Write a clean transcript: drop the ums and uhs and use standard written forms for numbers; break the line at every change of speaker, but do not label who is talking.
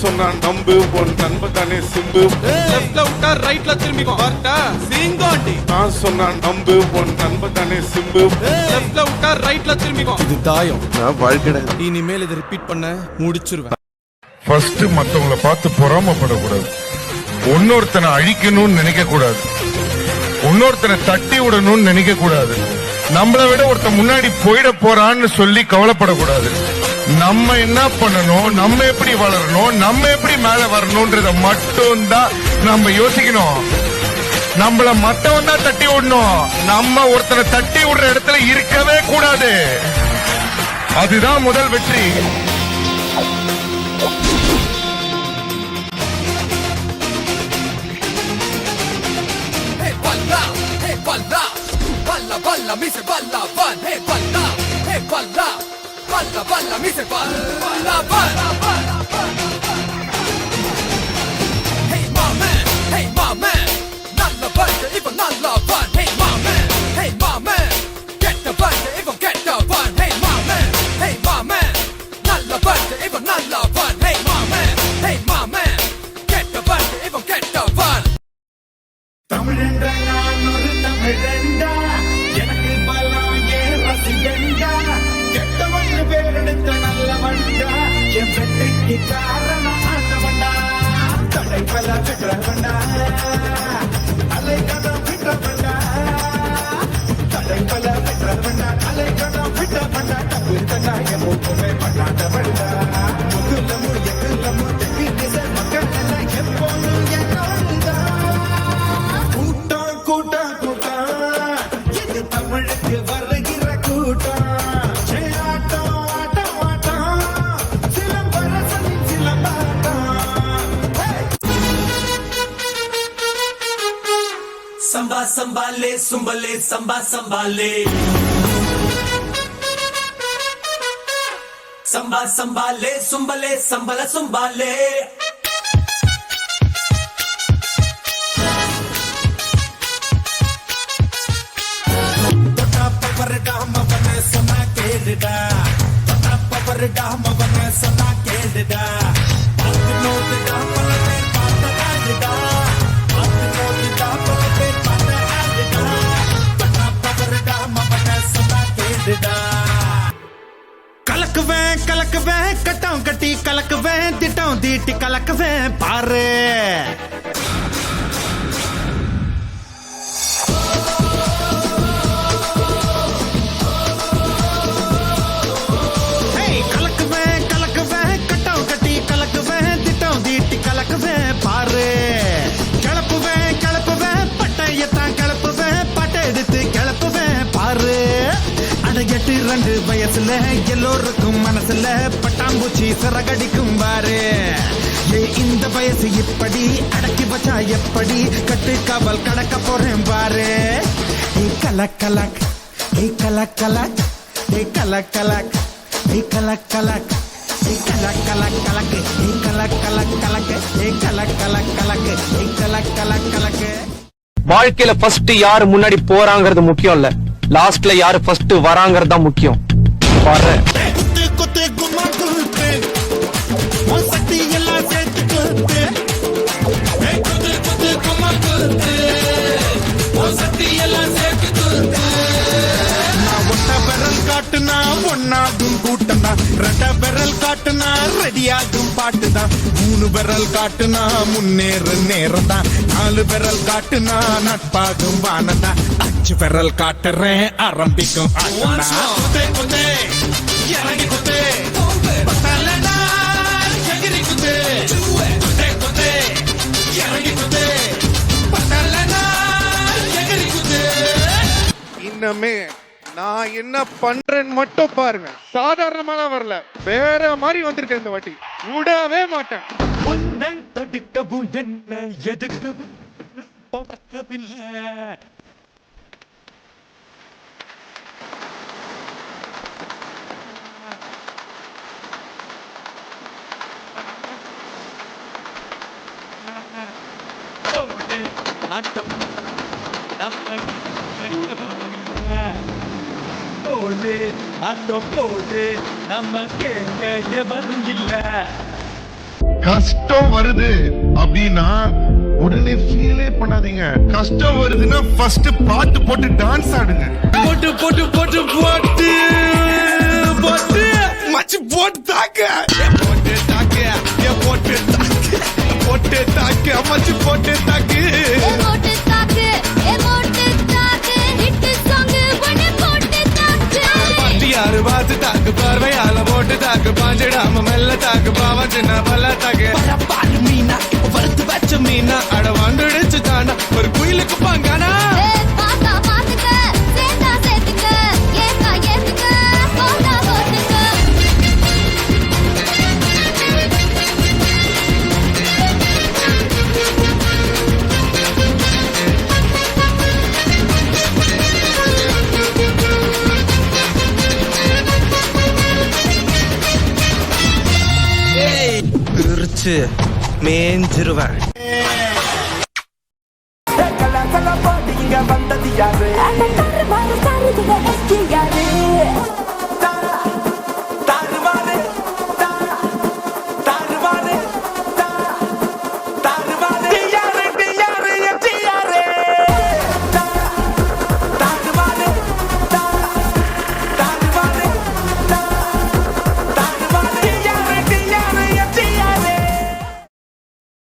சொன்னா நம்பு உன் நண்ப தானே சிம்பு.
லெஃப்ட்ல விட்டா ரைட்ல திரும்பிக்கும் வரட்டா சிங்கோண்டி.
நான் சொன்னா நம்பு உன் நண்ப தானே சிம்பு.
லெஃப்ட்ல விட்டா ரைட்ல திரும்பிக்கும். இது தாயம்.
நான் வாழ்க்கை
இனிமேல் இதை ரிப்பீட் பண்ண முடிச்சிருவேன்.
ஃபர்ஸ்ட் மத்தவங்கள பார்த்து பொறாமப்படக்கூடாது. இன்னொருத்தனை அழிக்கணும்னு நினைக்க கூடாது. இன்னொருத்தனை தட்டி விடணும்னு நினைக்க கூடாது. நம்மளை விட ஒருத்தன் முன்னாடி போயிட போறான்னு சொல்லி கவலைப்படக்கூடாது. நம்ம என்ன பண்ணணும், நம்ம எப்படி வளரணும், நம்ம எப்படி மேல வரணும்ன்றத மட்டும் தான் நம்ம யோசிக்கணும். நம்மள மத்தவன் தான் தட்டி விடணும். நம்ம ஒருத்தனை தட்டி விடுற இடத்துல இருக்கவே கூடாது. அதுதான் முதல் வெற்றி.
Balla, balla, mi se balla, van, hey balla, balla, balla, balla, mi se balla, van. Hey my man, nalla balla, even nalla van. Hey my man, get the balla, even get the van. Hey my man, nalla balla, even nalla van. Hey my man, get the balla, even get the van.
தமிழென்ற நான் ஒரு தமிழெண்டா, எனக்கு பலம் ஏன் ரசிகண்டா, கெட்டவன் பேரெடுத்த நல்லவண்டா, என் வெற்றிக்கு காரணம் ஆண்டவண்டா, தடை பல பெற்றவண்டா, அலைக்கணம் விட்டவண்டா, தடை பல பெற்றவண்டா, அலைக்கணம் விட்டவண்டா, தப்பு தண்டா என் ஒப்புமே பண்ணாதவண்டா, முகுலமு எகுலமு தெற்கு திசை மக்கள் எல்லாம் எப்போதும் என்னோடுதா. தமிழுக்கு வருகிற கூட்டம் ஆட்டம் ஆட்டம் ஆட்டம் சிலம்பரசனின் சிலம்பாட்டம்.
சம்பா சம்பாலே சும்பலே சம்பா சம்பாலே சம்பா சம்பாலே சும்பலே சம்பல சும்பாலே சொன்னா கேளுடா, சொன்னா கேளுடா, பார்த்து நோட்டுடா பல பேர் பார்த்த ஆளுடா, பார்த்து நோட்டுடா பல பேர் பார்த்த ஆளுடா, சொன்னா கேளுடா.
கலக்குவேன் கலக்குவேன் கட்டம் கட்டி கலக்குவேன் திட்டம் தீட்டி கலக்குவேன் பாரு. பாரு கிளப்புவேன் கிளப்புவேன் பட்டையத்தான் கிளப்புவேன் பட்டை எடுத்து கிளப்புவேன் பாரு. அட 8-2 வயசுல எல்லோருக்கும் மனசுல பட்டாம்பூச்சி சிறகடிக்கும் பாரு. இந்த வயசு இப்படி அடக்கி வச்சா எப்படி கட்டு காவல் கடக்க போறேன் பாரு. கலக் கலக் கலக் கலக் கலக் கலக் கலக் கலக் கலக் கலக் கலக்கு கலக் கலக் கலக்கு கலக் கலக் கலக்கு கலக் கலக் கலக்கு.
வாழ்க்கையில ஃபர்ஸ்ட் யாரு முன்னாடி போறாங்கிறது முக்கியம் இல்ல, லாஸ்ட்ல யாரு ஃபர்ஸ்ட் வராங்கிறது தான் முக்கியம். பாரு
குத்து குத்து கும்மா குத்து உன் சக்தி எல்லாம் சேர்த்து குத்து. குத்து குத்து கும்மா குத்து உன் சக்தி எல்லாம் சேர்த்து குத்து. நான் ஒட்ட விரல் காட்டுனா ஒன்னாகும் கூட்டம் தான், 2 விரல் காட்டுனா ரெடியாகும் பாட்டு தான், 3 விரல் காட்டுனா முன்னேறு நேரம் தான், 4 விரல் காட்டுனா நட்பாகும் வானம் தான், 5 விரல் காட்டுறேன் ஆரம்பிக்கும் இறங்கி குத்து பத்தலடா எகிரி குத்து குத்து இறங்கி குத்து பத்தலடா எகிரி குத்து.
இன்னமே நான் என்ன பண்றேன்னு மட்டும் பாருங்க. சாதாரணமான வரல, வேற மாதிரி வந்திருக்கேன் இந்த வாட்டி. விடவே மாட்டேன்.
உன்னை தடுக்கவும் என்ன எதுக்கு பார்க்கவில்லை. போடு அந்த போடு நமக்கு எவரும் இல்ல.
கஷ்டம் வருது அப்படின்னா உடனே ஃபீலே பண்ணாதீங்க. கஷ்டம் வருதுன்னா ஃபர்ஸ்ட் பாட்டு போட்டு டான்ஸ் ஆடுங்க.
போட்டு போட்டு போட்டு போட்டு போட்டு மச்சி போட்டு தாக்க போட்டு தாக்க போட்டு தாக்க போட்டு தாக்க மச்சி போட்டு தாக்கு
போட்டு தாக்கு போட்டு தாக்கு ஹிட் சாங் பண்ணி போட்டு தாக்கு
யாரு பார்த்து தாக்கு பார்வையால போட்டு தாக்கு பாஞ்சிடாம மெல்ல தாக்கு பாவம் சின்ன பல்ல தாக்கு பாரு மீனா வறுத்து வச்ச மீனா அட வந்துடுச்சு தாண்டா ஒரு குயிலுக்கு பாங்கானா
பாத்தா பாத்துக்க சேத்தா சேத்துக்க ஏத்தா ஏத்துக்க போட்டா போட்டுக்க
பிரிச்சு மேஞ்சிருவேன்
கலகல பாட்டு இங்க வந்தது யாரு